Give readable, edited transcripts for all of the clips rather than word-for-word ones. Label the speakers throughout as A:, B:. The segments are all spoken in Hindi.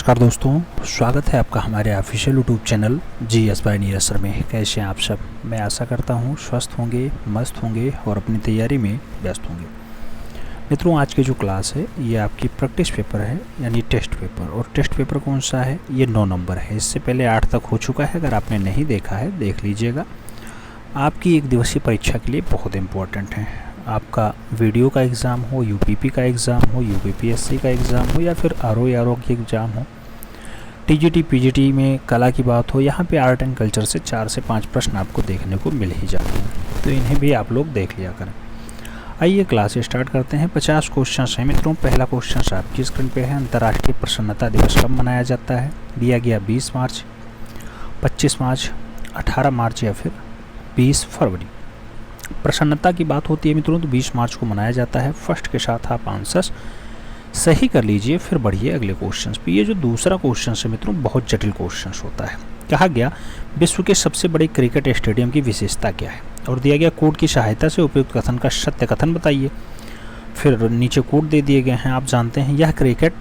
A: नमस्कार दोस्तों, स्वागत है आपका हमारे official YouTube channel GS by Neeraj sir में। कैसे हैं आप सब? मैं आशा करता हूं स्वस्थ होंगे, मस्त होंगे और अपनी तैयारी में व्यस्त होंगे। मित्रों, आज की जो क्लास है ये आपकी प्रैक्टिस पेपर है, यानी टेस्ट पेपर। और टेस्ट पेपर कौन सा है? ये 9 नंबर है। इससे पहले 8 तक हो चुका है। अगर आपने नहीं देखा है देख लीजिएगा। आपकी एक दिवसीय परीक्षा के लिए बहुत इम्पोर्टेंट है। आपका वीडियो का एग्ज़ाम हो, यूपीपी का एग्ज़ाम हो, यूपीपीएससी का एग्ज़ाम हो, या फिर आरओ की एग्ज़ाम हो, टीजीटी पीजीटी में कला की बात हो, यहाँ पे आर्ट एंड कल्चर से 4 से 5 प्रश्न आपको देखने को मिल ही जाते हैं। तो इन्हें भी आप लोग देख लिया करें। आइए क्लास स्टार्ट करते हैं। 50 क्वेश्चन हैं मित्रों। पहला क्वेश्चन आपकी स्क्रीन पे है। अंतर्राष्ट्रीय प्रसन्नता दिवस कब मनाया जाता है? दिया गया 20 मार्च, 25 मार्च, 18 मार्च या फिर 20 फरवरी। प्रसन्नता की बात होती है मित्रों तो 20 मार्च को मनाया जाता है। फर्स्ट के साथ आप आंसर्स सही कर लीजिए, फिर बढ़िए अगले क्वेश्चन पे। ये जो दूसरा क्वेश्चन है मित्रों बहुत जटिल क्वेश्चन होता है। कहा गया विश्व के सबसे बड़े क्रिकेट स्टेडियम की विशेषता क्या है? और दिया गया कोड की सहायता से उपयुक्त कथन का सत्य कथन बताइए। फिर नीचे कोड दे दिए गए हैं। आप जानते हैं यह क्रिकेट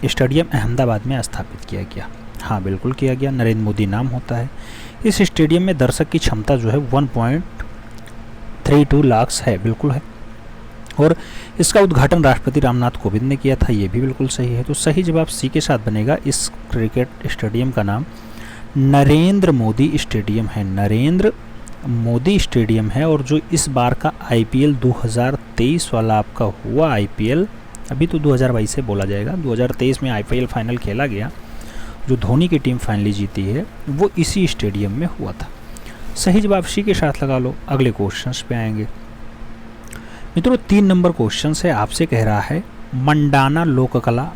A: स्टेडियम अहमदाबाद में स्थापित किया गया। हाँ बिल्कुल किया गया। नरेंद्र मोदी नाम होता है। इस स्टेडियम में दर्शक की क्षमता जो है 1.32 लाख है। बिल्कुल है। और इसका उद्घाटन राष्ट्रपति रामनाथ कोविंद ने किया था। ये भी बिल्कुल सही है। तो सही जवाब सी के साथ बनेगा। इस क्रिकेट स्टेडियम का नाम नरेंद्र मोदी स्टेडियम है। नरेंद्र मोदी स्टेडियम है। और जो इस बार का IPL 2023 वाला आपका हुआ IPL, अभी तो 2022 से बोला जाएगा, 2023 में IPL फाइनल खेला गया, जो धोनी की टीम फाइनली जीती है, वो इसी स्टेडियम में हुआ था। सही जवाब सी के साथ लगा लो। अगले क्वेश्चंस पे आएंगे मित्रों। 3 नंबर क्वेश्चन है। आपसे कह रहा है मंडाना लोककला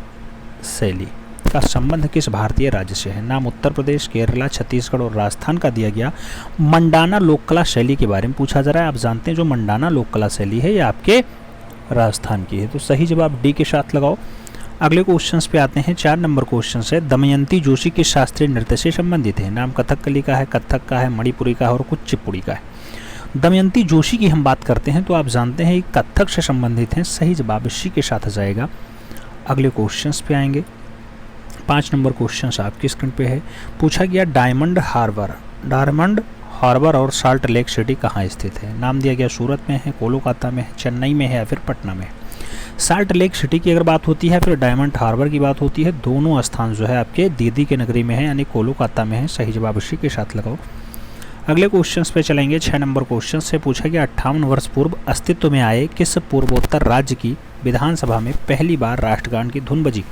A: शैली का संबंध किस भारतीय राज्य से है? नाम उत्तर प्रदेश, केरला, छत्तीसगढ़ और राजस्थान का दिया गया। मंडाना लोककला शैली के बारे में पूछा जा रहा है। आप जानते हैं जो मंडाना लोककला शैली है ये आपके राजस्थान की है। तो सही जवाब डी के साथ लगाओ। अगले क्वेश्चंस पे आते हैं। 4 नंबर क्वेश्चन है। दमयंती जोशी किस शास्त्रीय नृत्य से संबंधित है? नाम कथकली का है, कथक का है, मणिपुरी का है और कुचिपुड़ी का है। दमयंती जोशी की हम बात करते हैं तो आप जानते हैं कथक से संबंधित हैं। सही जवाब इसी के साथ जाएगा। अगले क्वेश्चंस पे आएंगे। 5 नंबर क्वेश्चन आपकी स्क्रीन पे है। पूछा गया डायमंड हार्बर और साल्ट लेक सिटी कहाँ स्थित है? नाम दिया गया सूरत में है, कोलकाता में है, चेन्नई में है या फिर पटना में है। साल्ट लेक सिटी की अगर बात होती है, फिर डायमंड हार्बर की बात होती है। दोनों स्थान जो है आपके दीदी के नगरी में है, यानी कोलकाता में है। सही जवाब इसी के साथ लगाओ। अगले क्वेश्चंस पे चलेंगे। 6 नंबर क्वेश्चन से पूछा गया 58 वर्ष पूर्व अस्तित्व में आए किस पूर्वोत्तर राज्य की विधानसभा में पहली बार राष्ट्रगान की धुन बजी?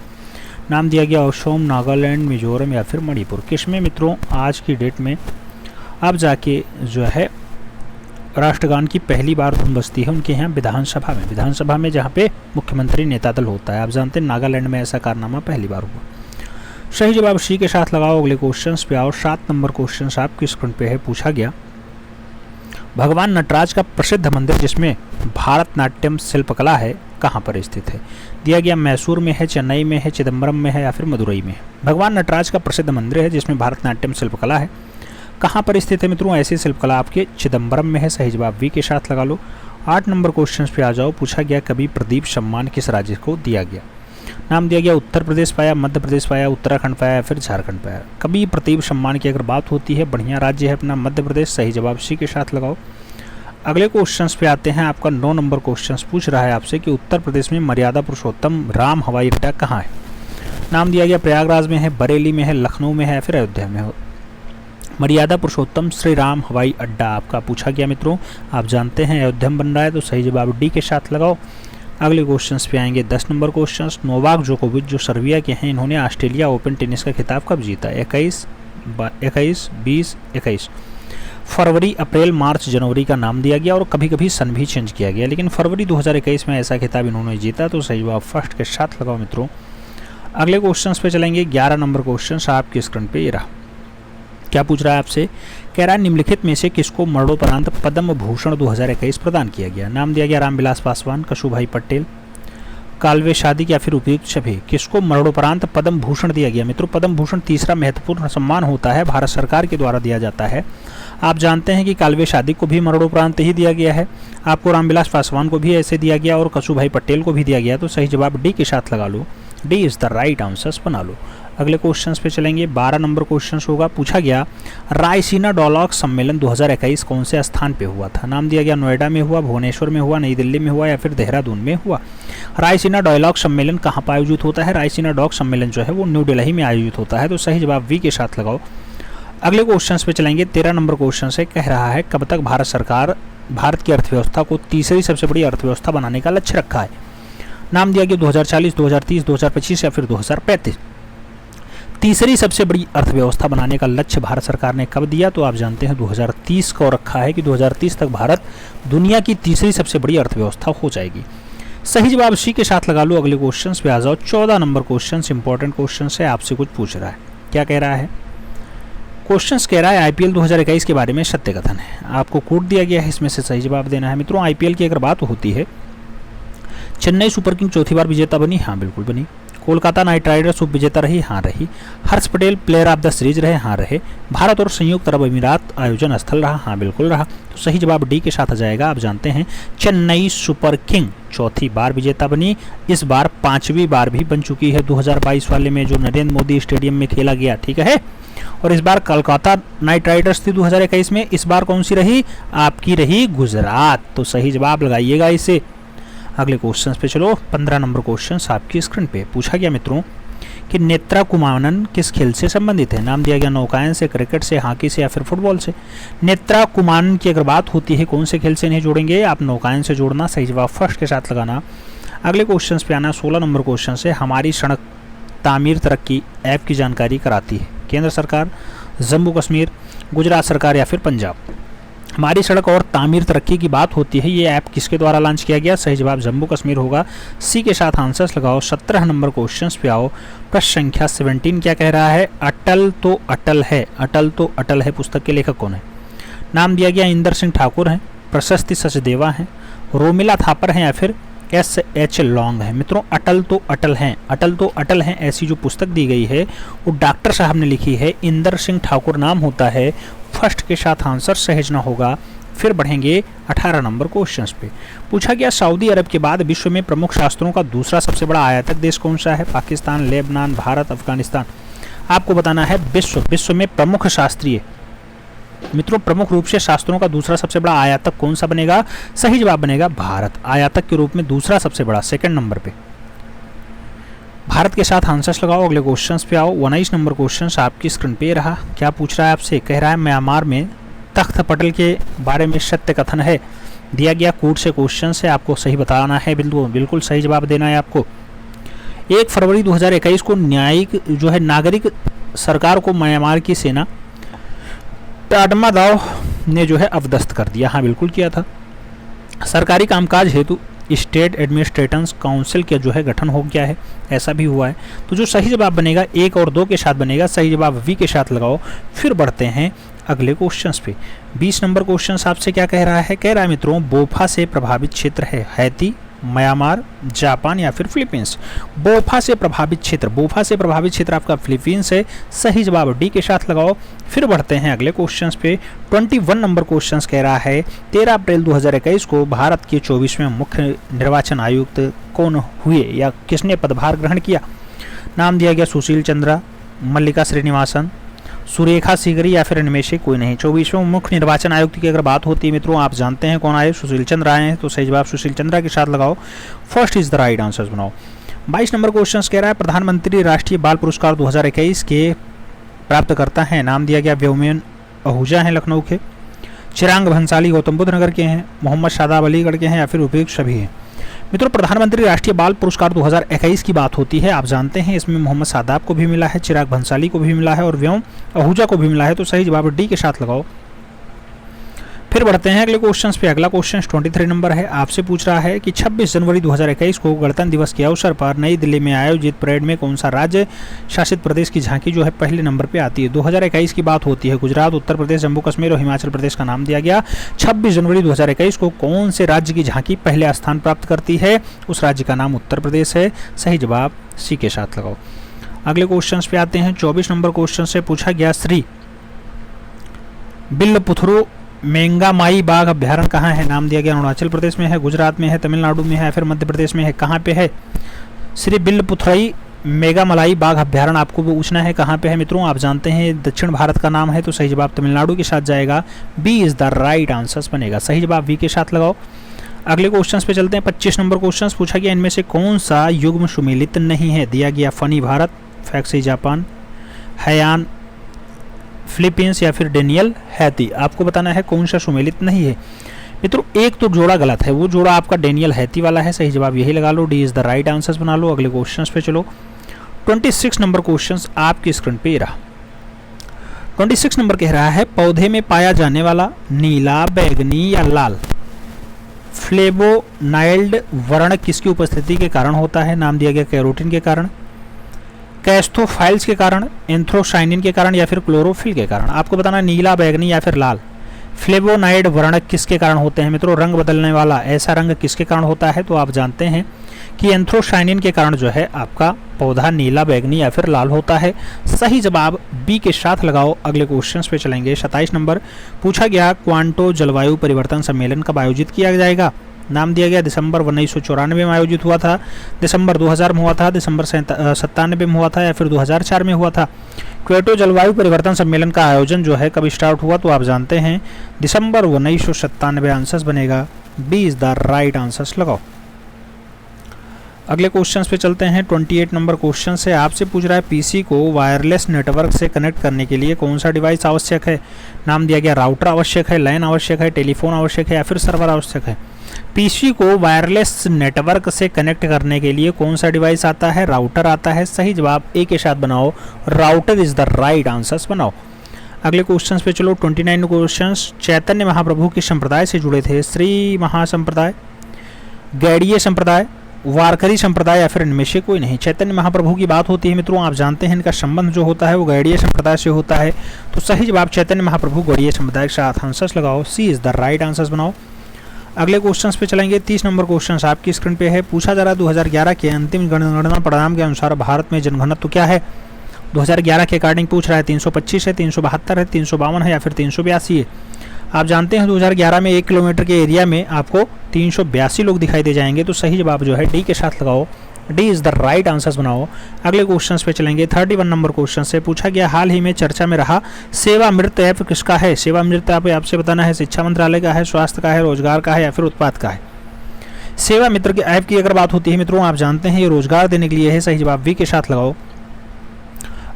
A: नाम दिया गया असम, नागालैंड, मिजोरम या फिर मणिपुर। किसमें मित्रों आज की डेट में आप जाके जो है राष्ट्रगान की पहली बार धुन बजती है? उनके यहाँ विधानसभा में जहाँ पे मुख्यमंत्री नेता दल होता है। आप जानते हैं नागालैंड में ऐसा कारनामा पहली बार हुआ। सही जवाब सी के साथ लगाओ। अगले क्वेश्चंस पे आओ। 7 नंबर क्वेश्चन आपकी स्क्रीन पे है। पूछा गया भगवान नटराज का प्रसिद्ध मंदिर जिसमें भारतनाट्यम शिल्पकला है कहाँ पर स्थित है? दिया गया मैसूर में है, चेन्नई में है, चिदम्बरम में है या फिर मदुरई में है। भगवान नटराज का प्रसिद्ध मंदिर है जिसमें भारतनाट्यम शिल्पकला है, कहाँ पर स्थित है मित्रों? ऐसी शिल्पकला आपके चिदम्बरम में है। सही जवाब वी के साथ लगा लो। 8 नंबर क्वेश्चन पे आ जाओ। पूछा गया कवि प्रदीप सम्मान किस राज्य को दिया गया? नाम दिया गया उत्तर प्रदेश पाया, मध्य प्रदेश पाया, उत्तराखंड पाया या फिर झारखंड पाया। कवि प्रदीप सम्मान की अगर बात होती है, बढ़िया राज्य है अपना मध्य प्रदेश। सही जवाब सी के साथ लगाओ। अगले क्वेश्चंस पे आते हैं। आपका 9 नंबर क्वेश्चन पूछ रहा है आपसे कि उत्तर प्रदेश में मर्यादा पुरुषोत्तम राम हवाई अड्डा कहाँ है? नाम दिया गया प्रयागराज में है, बरेली में है, लखनऊ में है या फिर अयोध्या में है। मर्यादा पुरुषोत्तम श्री राम हवाई अड्डा आपका पूछा गया मित्रों। आप जानते हैं अयोध्या में बन रहा है। तो सही जवाब डी के साथ लगाओ। अगले क्वेश्चंस पे आएंगे। 10 नंबर क्वेश्चन। नोवाक जोकोविच जो सर्बिया के हैं, इन्होंने ऑस्ट्रेलिया ओपन टेनिस का खिताब कब जीता? 21, 20, 21 फरवरी, अप्रैल, मार्च, जनवरी का नाम दिया गया और कभी कभी सन भी चेंज किया गया, लेकिन फरवरी 2021 में ऐसा खिताब इन्होंने जीता। तो सही जवाब फर्स्ट के साथ लगाओ मित्रों। अगले क्वेश्चंस पे चलेंगे। 11 नंबर क्वेश्चन आपकी स्क्रीन पे ये रहा। क्या पूछ रहा है आपसे? कह रहा है निम्नलिखित में से किसको मरणोपरांत पद्म भूषण 2021 प्रदान किया गया? नाम दिया गया रामविलास पासवान, कशुभाई पटेल, कालवे सादिक या फिर उपयुक्त सभी। किसको मरणोपरांत पद्म भूषण दिया गया मित्रों? पद्म भूषण तीसरा महत्वपूर्ण सम्मान होता है, भारत सरकार के द्वारा दिया जाता है। आप जानते हैं कि कालवे सादिक को भी मरणोपरांत ही दिया गया है, आपको रामविलास पासवान को भी ऐसे दिया गया और कशुभाई पटेल को भी दिया गया। तो सही जवाब डी के साथ लगा लो। D is the right answers बना लो। अगले क्वेश्चंस पे चलेंगे। 12 नंबर क्वेश्चन होगा। पूछा गया रायसीना डायलॉग सम्मेलन 2021 कौन से स्थान पे हुआ था? नाम दिया गया नोएडा में हुआ, भुवनेश्वर में हुआ, नई दिल्ली में हुआ या फिर देहरादून में हुआ। रायसीना डायलॉग सम्मेलन कहाँ पर आयोजित होता है? रायसीना डायलॉग सम्मेलन जो है वो न्यू दिल्ली में आयोजित होता है। तो सही जवाब वी के साथ लगाओ। अगले क्वेश्चन पे चलेंगे। 13 नंबर क्वेश्चन से कह रहा है कब तक भारत सरकार भारत की अर्थव्यवस्था को तीसरी सबसे बड़ी अर्थव्यवस्था बनाने का लक्ष्य रखा है? नाम दिया गया 2040, 2030, 2025 या फिर 2035। तीसरी सबसे बड़ी अर्थव्यवस्था बनाने का लक्ष्य भारत सरकार ने कब दिया? तो आप जानते हैं 2030 को रखा है कि 2030 तक भारत दुनिया की तीसरी सबसे बड़ी अर्थव्यवस्था हो जाएगी। सही जवाब सी के साथ लगा लो। अगले क्वेश्चन पे आ जाओ। 14 नंबर क्वेश्चन इंपॉर्टेंट क्वेश्चन है, आपसे कुछ पूछ रहा है। क्या कह रहा है? क्वेश्चंस कह रहा है आईपीएल 2021 के बारे में सत्य कथन है। आपको कोड दिया गया है, इसमें से सही जवाब देना है। मित्रों आईपीएल की अगर बात होती है, चेन्नई सुपर किंग चौथी बार विजेता बनी? हाँ बिल्कुल बनी। कोलकाता नाइट राइडर्स उप विजेता रही? हाँ रही। Harsh Patel player of the series रहे? हाँ रहे। भारत और संयुक्त अरब अमीरात आयोजन स्थल रहा? हाँ बिल्कुल रहा। तो सही जवाब डी के साथ आ जाएगा। आप जानते हैं चेन्नई सुपर किंग चौथी बार विजेता बनी, इस बार 5वीं बार भी बन चुकी है। 2022 वाले में जो नरेंद्र मोदी स्टेडियम में खेला गया, ठीक है। और इस बार कोलकाता नाइट राइडर्स थी 2021 में, इस बार कौन सी रही? आपकी रही गुजरात। तो सही जवाब लगाइएगा इसे। अगले क्वेश्चन पे चलो। 15 नंबर क्वेश्चन आपकी स्क्रीन पे। पूछा गया मित्रों कि नेत्रा कुमानन किस खेल से संबंधित है? नाम दिया गया नौकायन से, क्रिकेट से, हॉकी से या फिर फुटबॉल से। नेत्रा कुमानन की अगर बात होती है कौन से खेल से नहीं जोड़ेंगे? आप नौकायन से जोड़ना। सही जवाब फर्स्ट के साथ लगाना। अगले क्वेश्चन पे आना। 16 नंबर क्वेश्चन से हमारी सड़क तामीर तरक्की ऐप की जानकारी कराती है केंद्र सरकार, जम्मू कश्मीर, गुजरात सरकार या फिर पंजाब। हमारी सड़क और तामीर तरक्की की बात होती है, ये ऐप किसके द्वारा लॉन्च किया गया? सही जवाब जम्मू कश्मीर होगा। सी के साथ आंसर्स लगाओ। 17 नंबर क्वेश्चन पे आओ। प्रश्न संख्या 17 क्या कह रहा है? अटल तो अटल है, अटल तो अटल है पुस्तक के लेखक कौन है? नाम दिया गया इंदर सिंह ठाकुर हैं, प्रशस्ति सचदेवा हैं, रोमिला थापर हैं या फिर S.H. लॉन्ग है। मित्रों अटल तो अटल हैं, अटल तो अटल हैं ऐसी जो पुस्तक दी गई है वो डॉक्टर साहब ने लिखी है, इंदर सिंह ठाकुर नाम होता है। फर्स्ट के साथ आंसर सहेजना होगा। फिर बढ़ेंगे 18 नंबर क्वेश्चन पे। पूछा गया सऊदी अरब के बाद विश्व में प्रमुख शास्त्रों का दूसरा सबसे बड़ा आयातक देश कौन सा है? पाकिस्तान, लेबनान, भारत, अफगानिस्तान। आपको बताना है विश्व में प्रमुख शास्त्रीय मित्रों प्रमुख रूप से शास्त्रों का दूसरा सबसे बड़ा आयातक कौन सा बनेगा? सही जवाब बनेगा भारत। आयातक के रूप में दूसरा सबसे बड़ा, सेकंड नंबर पे भारत के साथ आंसर्स लगाओ। अगले क्वेश्चंस पे आओ। 19 नंबर क्वेश्चन आपकी स्क्रीन पे रहा। क्या पूछ रहा है आपसे? कह रहा है म्यांमार में तख्त पटल के बारे में सत्य कथन है। दिया गया कोड से क्वेश्चन है, आपको सही बताना है। बिल्कुल सही जवाब देना है आपको। 1 फरवरी 2021 को न्यायिक जो है नागरिक सरकार को म्यांमार की सेना टाडमादाव ने जो है अवदस्त कर दिया। हाँ बिल्कुल किया था। सरकारी कामकाज हेतु स्टेट एडमिनिस्ट्रेटर्स काउंसिल का जो है गठन हो गया है, ऐसा भी हुआ है। तो जो सही जवाब बनेगा 1 और 2 के साथ बनेगा। सही जवाब वी के साथ लगाओ। फिर बढ़ते हैं अगले क्वेश्चंस पे। 20 नंबर क्वेश्चन आपसे क्या कह रहा है? कह रहा है मित्रों बोफा से प्रभावित क्षेत्र है हैती, म्यांमार, जापान या फिर फिलीपींस। बोफा से प्रभावित क्षेत्र आपका फिलीपींस है। सही जवाब डी के साथ लगाओ। फिर बढ़ते हैं अगले क्वेश्चंस पे। 21 नंबर क्वेश्चंस कह रहा है 13 अप्रैल 2021 को भारत के 24वें मुख्य निर्वाचन आयुक्त कौन हुए या किसने पदभार ग्रहण किया? नाम दिया गया सुशील चंद्रा, मल्लिका श्रीनिवासन, सुरेखा सीगरी या फिर इनमें से कोई नहीं। 24वें मुख्य निर्वाचन आयुक्त की अगर बात होती है मित्रों, आप जानते हैं कौन आए? सुशील चंद्र आए हैं। तो सही जवाब सुशील चंद्रा के साथ लगाओ। First is the right answer बनाओ। 22 नंबर क्वेश्चन कह रहा है प्रधानमंत्री राष्ट्रीय बाल पुरस्कार 2021 के प्राप्त करता है। नाम दिया गया व्योमन आहूजा हैं लखनऊ के, चिरांग भंसाली गौतम बुद्ध नगर के हैं, मोहम्मद शादाब अलीगढ़ के हैं या फिर उपयुक्त सभी हैं। मित्रों प्रधानमंत्री राष्ट्रीय बाल पुरस्कार 2021 की बात होती है, आप जानते हैं इसमें मोहम्मद शादाब को भी मिला है, चिराग भंसाली को भी मिला है और व्योम आहूजा को भी मिला है। तो सही जवाब डी के साथ लगाओ। फिर बढ़ते हैं अगले क्वेश्चन पे। अगला क्वेश्चन 23 नंबर है। आपसे पूछ रहा है कि 26 जनवरी 2021 को गणतंत्र दिवस के अवसर पर नई दिल्ली में आयोजित परेड में कौन सा राज्य शासित प्रदेश की झांकी जो है पहले नंबर पे आती है? 2021 की बात होती है। गुजरात, उत्तर प्रदेश, जम्मू कश्मीर और हिमाचल प्रदेश का नाम दिया गया। 26 जनवरी 2021 को कौन से राज्य की झांकी पहले स्थान प्राप्त करती है? उस राज्य का नाम उत्तर प्रदेश है। सही जवाब सी के साथ लगाओ। अगले क्वेश्चन पे आते हैं। 24 नंबर क्वेश्चन से पूछा गया श्री बिल्लपुथुरु मेंगामाई बाघ अभ्यारण्य कहाँ है? नाम दिया गया अरुणाचल प्रदेश में है, गुजरात में है, तमिलनाडु में है, फिर मध्य प्रदेश में है। कहाँ पे है? श्री बिल्लपुथुरई मेघामलाई बाघ अभ्यारण्य आपको पूछना है कहाँ पे है मित्रों, आप जानते हैं दक्षिण भारत का नाम है, तो सही जवाब तमिलनाडु के साथ जाएगा। B is the right answer बनेगा, सही जवाब वी के साथ लगाओ। अगले क्वेश्चन पे चलते हैं। 25 नंबर क्वेश्चन पूछा गया इनमें से कौन सा युग्म सुमेलित नहीं है। दिया गया Fani Bharat, Faxai Japan, Haiyan Philippines या फिर डेनियल हैती। आपको बताना है कौन सा सुमेलित नहीं है। मित्रों एक तो जोड़ा गलत है, वो जोड़ा आपका डेनियल हैती वाला है, सही जवाब यही लगा लो, D is the right answer बना लो। अगले क्वेश्चन पे चलो। 26 नंबर क्वेश्चन आपकी स्क्रीन पे रहा। 26 नंबर कह रहा है पौधे में पाया जाने वाला नीला, बैगनी या लाल फ्लेवोनाइल्ड वर्ण किसकी उपस्थिति के कारण होता है। नाम दिया गया कैरोटीन के कारण, कैस्थोफाइल्स के कारण, एंथ्रोसाइनिन के कारण या फिर क्लोरोफिल के कारण। आपको बताना नीला, बैगनी या फिर लाल फ्लेवोनाइड वर्ण किसके कारण होते हैं। मित्रों रंग बदलने वाला ऐसा रंग किसके कारण होता है, तो आप जानते हैं कि एंथ्रोसाइनिन के कारण जो है आपका पौधा नीला, बैगनी या फिर लाल होता है। सही जवाब बी के साथ लगाओ। अगले क्वेश्चन पे चलेंगे। 27 नंबर पूछा गया क्वांटो जलवायु परिवर्तन सम्मेलन कब आयोजित किया जाएगा। नाम दिया गया दिसंबर 1994 में आयोजित हुआ था, दिसंबर 2000 में हुआ था, दिसंबर 97 में हुआ था या फिर 2004 में हुआ था। क्योटो जलवायु परिवर्तन सम्मेलन का आयोजन जो है कब स्टार्ट हुआ, तो आप जानते हैं दिसंबर 1997 आंसर बनेगा। B is the right answer लगाओ। अगले क्वेश्चन पे चलते हैं। 28 नंबर क्वेश्चन से आपसे पूछ रहा है पीसी को वायरलेस नेटवर्क से कनेक्ट करने के लिए कौन सा डिवाइस आवश्यक है। नाम दिया गया राउटर आवश्यक है, लैन आवश्यक है, टेलीफोन आवश्यक है या फिर सर्वर आवश्यक है। पीसी को वायरलेस नेटवर्क से कनेक्ट करने के लिए कौन सा डिवाइस आता है, राउटर आता है। सही जवाब ए के साथ बनाओ, router is the right answer बनाओ। अगले क्वेश्चन पे चलो। 29 क्वेश्चन चैतन्य महाप्रभु किस संप्रदाय से जुड़े थे। श्री महासंप्रदाय, गैड़ीय संप्रदाय, वारकरी संप्रदाय या फिर इनमें से कोई नहीं। चैतन्य महाप्रभु की बात होती है मित्रों, आप जानते हैं इनका संबंध जो होता है वो गैड़ीय संप्रदाय से होता है, तो सही जवाब चैतन्य महाप्रभु गैड़ीय संप्रदाय के साथ आंसर लगाओ। सी इज द राइट आंसर बनाओ। अगले क्वेश्चन पे चलेंगे। 30 नंबर क्वेश्चन आपकी स्क्रीन पे है। पूछा जा रहा है 2011 के अंतिम जनगणना परिणाम के अनुसार भारत में जनघनत्व क्या है। 2011 के अकॉर्डिंग पूछ रहा है 325 है, 372 है, 352 है या फिर 382 है। आप जानते हैं 2011 में 1 किलोमीटर के एरिया में आपको 382 लोग दिखाई दे जाएंगे, तो सही जवाब जो है डी के साथ लगाओ, D is the right answer बनाओ। अगले क्वेश्चन पे चलेंगे। 31 नंबर क्वेश्चन से पूछा गया हाल ही में चर्चा में रहा सेवामृत ऐप किसका है। सेवामृत ऐप आपसे बताना है शिक्षा मंत्रालय का है, स्वास्थ्य का है, रोजगार का है या फिर उत्पाद का है। सेवा मित्र के ऐप की अगर बात होती है मित्रों, आप जानते हैं ये रोजगार देने के लिए है, सही जवाब वी के साथ लगाओ।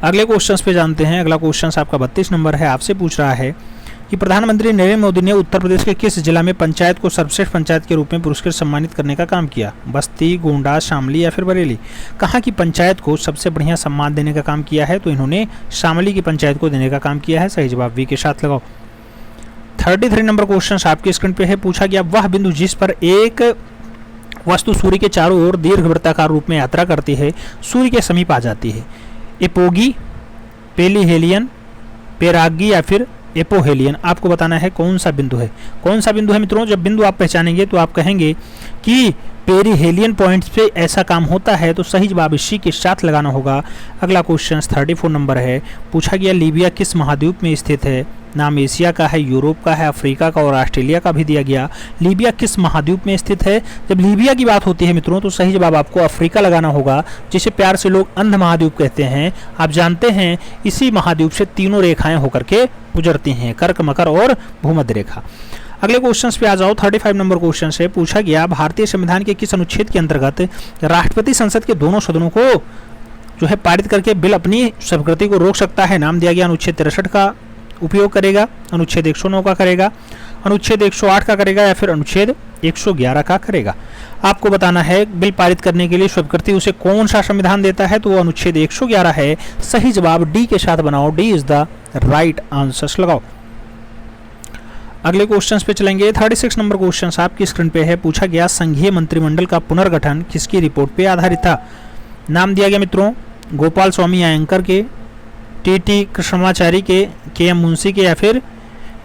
A: अगले क्वेश्चन पे जानते हैं। अगला क्वेश्चन आपका 32 नंबर है। आपसे पूछ रहा है कि प्रधानमंत्री नरेंद्र मोदी ने उत्तर प्रदेश के किस जिला में पंचायत को सर्वश्रेष्ठ पंचायत के रूप में पुरस्कृत सम्मानित करने का काम किया। बस्ती, गोंडा, शामली या फिर बरेली। कहाँ की पंचायत को सबसे बढ़िया सम्मान देने का काम किया है, तो इन्होंने शामली की पंचायत को देने का काम किया है, सही जवाब वी के साथ लगाओ। 33 नंबर क्वेश्चन आपकी स्क्रीन पे है। पूछा गया वह बिंदु जिस पर एक वस्तु सूर्य के चारों ओर दीर्घवृत्ताकार रूप में यात्रा करती है सूर्य के समीप आ जाती है। एपोगी, पेलीहेलियन, पेरागी या फिर एपोहेलियन। आपको बताना है कौन सा बिंदु है। कौन सा बिंदु है मित्रों, जब बिंदु आप पहचानेंगे तो आप कहेंगे कि पेरीहेलियन पॉइंट्स पे ऐसा काम होता है, तो सही जवाब इसी के साथ लगाना होगा। अगला क्वेश्चन 34 नंबर है। पूछा गया लीबिया किस महाद्वीप में स्थित है। नाम एशिया का है, यूरोप का है, अफ्रीका का और ऑस्ट्रेलिया का भी दिया गया। लीबिया किस महाद्वीप में स्थित है। जब लीबिया की बात होती है मित्रों, तो सही जवाब आपको अफ्रीका लगाना होगा, जिसे प्यार से लोग अंध महाद्वीप कहते हैं। आप जानते हैं इसी महाद्वीप से तीनों रेखाएं होकर के गुजरती हैं, कर्क, मकर और भूमध्य रेखा। अगले क्वेश्चन पे आ जाओ। 35 नंबर क्वेश्चन से पूछा गया भारतीय संविधान के किस अनुच्छेद के अंतर्गत राष्ट्रपति संसद के दोनों सदनों को जो है पारित करके बिल अपनी स्वीकृति को रोक सकता है। नाम दिया गया अनुच्छेद 63 का उपयोग करेगा, अनुच्छेद 109 का करेगा, अनुच्छेद 108 का करेगा या फिर अनुच्छेद 111 का करेगा। आपको बताना है बिल पारित करने के लिए स्वीकृति उसे कौन सा संविधान देता है, तो वो अनुच्छेद 111 है। सही जवाब डी के साथ बनाओ, D is the right answer लगाओ। अगले क्वेश्चंस पे चलेंगे। 36 नंबर क्वेश्चन आपकी स्क्रीन पे है। पूछा गया संघीय मंत्रिमंडल का पुनर्गठन किसकी रिपोर्ट पे आधारित था। नाम दिया गया मित्रों गोपाल स्वामी अयंकर के, टी कृष्णमाचारी के एम मुंशी के या फिर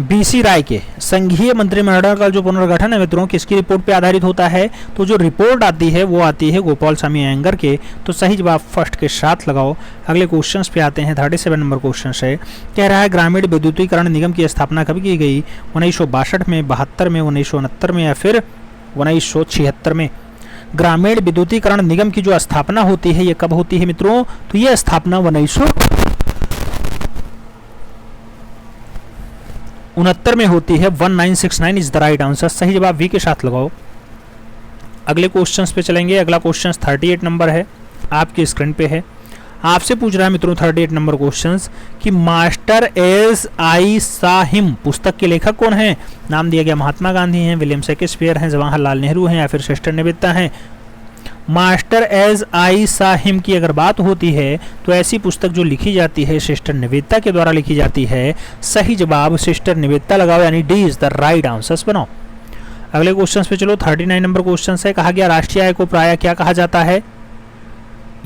A: बीसी राय के। संघीय मंत्रिमंडल का जो पुनर्गठन है मित्रों किसकी रिपोर्ट पे आधारित होता है, तो जो रिपोर्ट आती है वो आती है गोपाल स्वामी अयंगर के, तो सही जवाब फर्स्ट के साथ लगाओ। अगले क्वेश्चंस पे आते हैं। 37 नंबर क्वेश्चन है। कह रहा है ग्रामीण विद्युतीकरण निगम की स्थापना कब की गई। 1962 में, 72 में, 1969 में या फिर 1976 में। ग्रामीण विद्युतीकरण निगम की जो स्थापना होती है ये कब होती है मित्रों? तो ये स्थापना 1969 में होती है। 1969 इज द राइट आंसर। सही जवाब वी के साथ लगाओ। अगले क्वेश्चंस पे चलेंगे। अगला क्वेश्चन 38 नंबर है, आपकी स्क्रीन पे है। आपसे पूछ रहा है मित्रों 38 नंबर क्वेश्चंस कि मास्टर एस आई साहिम पुस्तक के लेखक कौन है? नाम दिया गया महात्मा गांधी हैं, विलियम शेक्सपियर हैं, जवाहरलाल नेहरू हैं या फिर सिस्टर निवेदिता हैं। मास्टर एस आई साहिम की अगर बात होती है तो ऐसी पुस्तक जो लिखी जाती है सिस्टर निवेदिता के द्वारा लिखी जाती है। सही जवाब सिस्टर निवेदिता लगाओ, यानी D is the right answers बनाओ। अगले क्वेश्चन पे चलो। 39 नंबर क्वेश्चन है, कहा गया राष्ट्रीय आय को प्राय क्या कहा जाता है?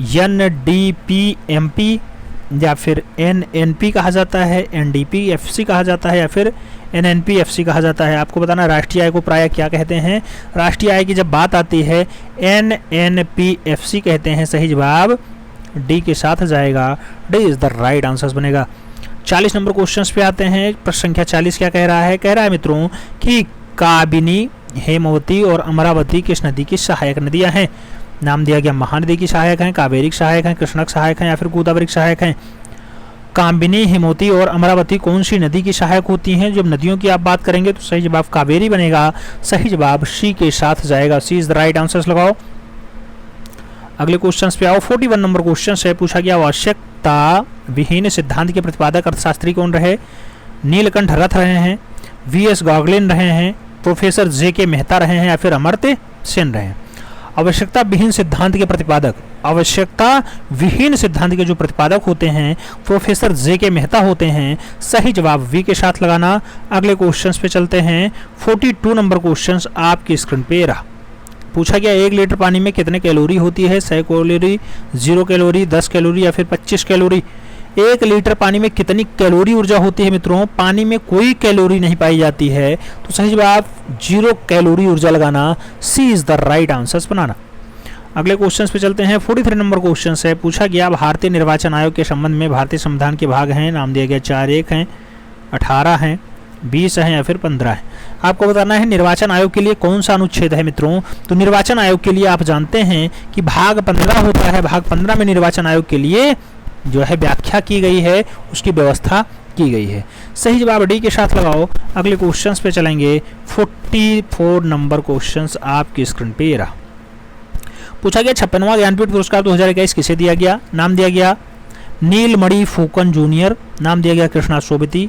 A: NDP-MP या फिर NNP कहा जाता है, NDP-FC कहा जाता है या फिर NNP-FC कहा जाता है। आपको बताना राष्ट्रीय आय को प्राय क्या कहते हैं। राष्ट्रीय आय की जब बात आती है NNP-FC कहते हैं। सही जवाब डी के साथ जाएगा, D is the right answer बनेगा। 40 नंबर क्वेश्चन पे आते हैं। प्रश्न संख्या 40 क्या कह रहा है? कह रहा है मित्रों कि काबिनी, हेमवती और अमरावती किस नदी की सहायक नदियां हैं? नाम दिया गया महानदी की सहायक हैं, कावेरी सहायक हैं, कृष्णक सहायक हैं या फिर गोदावरी सहायक हैं। काबिनी, हेमवती और अमरावती कौन सी नदी की सहायक होती हैं? जब नदियों की आप बात करेंगे तो सही जवाब कावेरी बनेगा। सही जवाब सी के साथ जाएगा, सी इज द राइट आंसर लगाओ। अगले क्वेश्चन पे आओ। 41 नंबर क्वेश्चन है, पूछा गया आवश्यकता विहीन सिद्धांत के प्रतिपादक अर्थशास्त्री कौन रहे? नीलकंठ रथ रहे हैं, VS गॉगलिन रहे हैं, प्रोफेसर JK मेहता रहे हैं या फिर अमर्त्य सेन रहे हैं। आवश्यकता विहीन सिद्धांत के प्रतिपादक, आवश्यकता विहीन सिद्धांत के जो प्रतिपादक होते हैं प्रोफेसर JK मेहता होते हैं। सही जवाब वी के साथ लगाना। अगले क्वेश्चंस पे चलते हैं। 42 नंबर क्वेश्चंस आपकी स्क्रीन पे रहा। पूछा गया 1 लीटर पानी में कितने कैलोरी होती है? 100 कैलोरी, 0 कैलोरी, 10 कैलोरी या फिर 25 कैलोरी। 1 लीटर पानी में कितनी कैलोरी ऊर्जा होती है मित्रों? पानी में कोई कैलोरी नहीं पाई जाती है, तो सही जवाब 0 कैलोरी ऊर्जा लगाना। सी इज द राइट आंसर बनाना। अगले क्वेश्चन पे चलते हैं। 43 नंबर क्वेश्चन है, पूछा गया भारतीय निर्वाचन आयोग के संबंध में भारतीय संविधान के भाग हैं। नाम दिया गया 4, 1 हैं, 18 हैं, 20 हैं या फिर 15 है। आपको बताना है निर्वाचन आयोग के लिए कौन सा अनुच्छेद है मित्रों। तो निर्वाचन आयोग के लिए आप जानते हैं कि भाग 15 होता है। भाग 15 में निर्वाचन आयोग के लिए जो है व्याख्या की गई है, उसकी व्यवस्था की गई है। सही जवाब डी के साथ लगाओ। अगले क्वेश्चंस पे चलेंगे। 44 नंबर क्वेश्चंस आपकी स्क्रीन पे रहा। पूछा गया 56वां ज्ञानपीठ पुरस्कार 2021 किसे दिया गया? नाम दिया गया नीलमणि फूकन जूनियर, नाम दिया गया कृष्णा सोबती,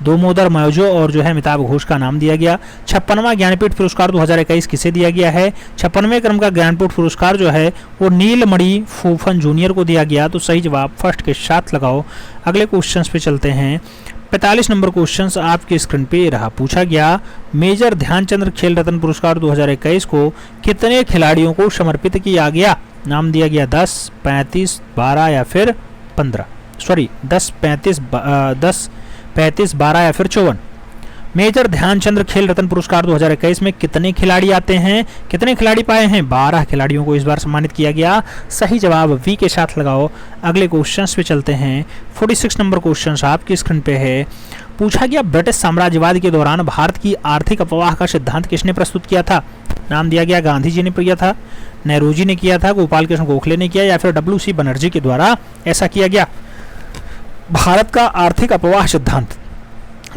A: दामोदर मौजो और जो है अमिताभ घोष का नाम दिया गया। 56वां ज्ञानपीठ पुरस्कार 2021 किसे दिया गया है? 56वें क्रम का ज्ञानपीठ पुरस्कार जो है वो नीलमणि फूफन जूनियर को दिया गया। तो सही जवाब फर्स्ट के साथ लगाओ। अगले क्वेश्चंस पे चलते हैं। 45 नंबर क्वेश्चंस आपके स्क्रीन पे रहा। पूछा गया मेजर ध्यानचंद खेल रत्न पुरस्कार 2021 को कितने खिलाड़ियों को समर्पित किया गया? नाम दिया गया 10, 35, 12 या फिर 15, सॉरी 10, 35, 12 या फिर 54। मेजर ध्यानचंद खेल रत्न पुरस्कार 2021 में कितने खिलाड़ी आते हैं? कितने खिलाड़ी पाए हैं? 12 खिलाड़ियों को इस बार सम्मानित किया गया। सही जवाब वी के साथ लगाओ। अगले क्वेश्चंस पे चलते हैं। 46 नंबर क्वेश्चन आपकी स्क्रीन पे है। पूछा गया ब्रिटिश साम्राज्यवाद के दौरान भारत की आर्थिक अपवाह का सिद्धांत किसने प्रस्तुत किया था? नाम दिया गया गांधी जी ने किया था, नेहरू जी ने किया था, गोपाल कृष्ण गोखले ने किया या फिर WC बनर्जी के द्वारा ऐसा किया गया। भारत का आर्थिक अपवाह सिद्धांत,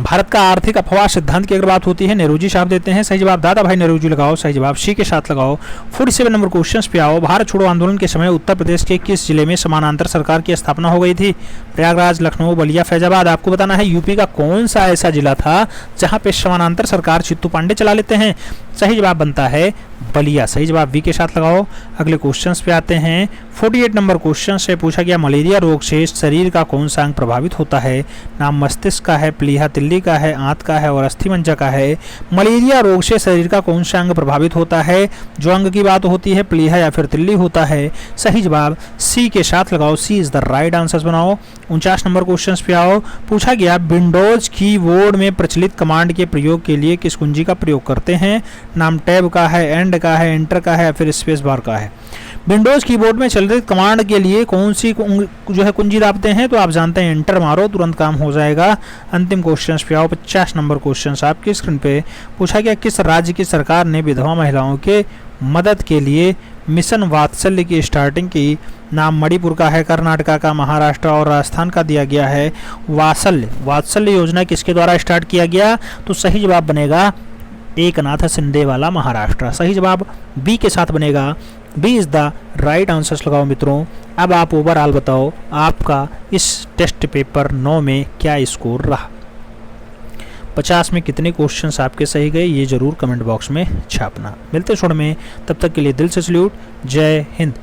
A: भारत का आर्थिक अपवाह सिद्धांत की अगर बात होती है नेहरू जी साहब देते हैं। सही जवाब दादा भाई नेहरू जी लगाओ। सही जवाब सी के साथ लगाओ। 47 नंबर क्वेश्चंस पे आओ। भारत छोड़ो आंदोलन के समय उत्तर प्रदेश के किस जिले में समानांतर सरकार की स्थापना हो गई थी? प्रयागराज, लखनऊ, बलिया, फैजाबाद। आपको बताना है यूपी का कौन सा ऐसा जिला था जहां पे समानांतर सरकार चित्तू पांडे चला लेते हैं? सही जवाब बनता है बलिया। सही जवाब वी के साथ लगाओ। अगले क्वेश्चंस पे आते हैं। 48 नंबर क्वेश्चन से पूछा गया मलेरिया रोग से शरीर का कौन सा अंग प्रभावित होता है? नाम मस्तिष्क का है, प्लीहा तिल्ली का है, आंत का है और अस्थिमज्जा का है। मलेरिया रोग से शरीर का कौन सा अंग प्रभावित होता है? जो अंग की बात होती है प्लीहा या फिर तिल्ली होता है। सही जवाब सी के साथ लगाओ। सी इज द राइट आंसर बनाओ। 49 नंबर क्वेश्चन पे आओ। पूछा गया विंडोज कीबोर्ड में प्रचलित कमांड के प्रयोग के लिए किस कुंजी का प्रयोग करते हैं? नाम टैब का है, एंड का है, एंटर का है या फिर स्पेस बार का है। विंडोज कीबोर्ड में चलित कमांड के लिए कौन सी जो है कुंजी दाबते हैं? तो आप जानते हैं एंटर मारो, तुरंत काम हो जाएगा। अंतिम क्वेश्चन पे आओ। 50 नंबर क्वेश्चन आपकी स्क्रीन पे। पूछा गया किस राज्य की सरकार ने विधवा महिलाओं के मदद के लिए मिशन वात्सल्य की स्टार्टिंग की नाम मणिपुर का है, कर्नाटका का, महाराष्ट्र और राजस्थान का दिया गया है। वात्सल्य योजना किसके द्वारा स्टार्ट किया गया? तो सही जवाब बनेगा एकनाथ शिंदे वाला महाराष्ट्र। सही जवाब बी के साथ बनेगा। B is the right answers लगाओ मित्रों। अब आप ओवरऑल बताओ आपका इस टेस्ट पेपर 9 में क्या स्कोर रहा। 50 में कितने क्वेश्चंस आपके सही गए ये जरूर कमेंट बॉक्स में छापना। मिलते छोड़ में, तब तक के लिए दिल से सल्यूट। जय हिंद।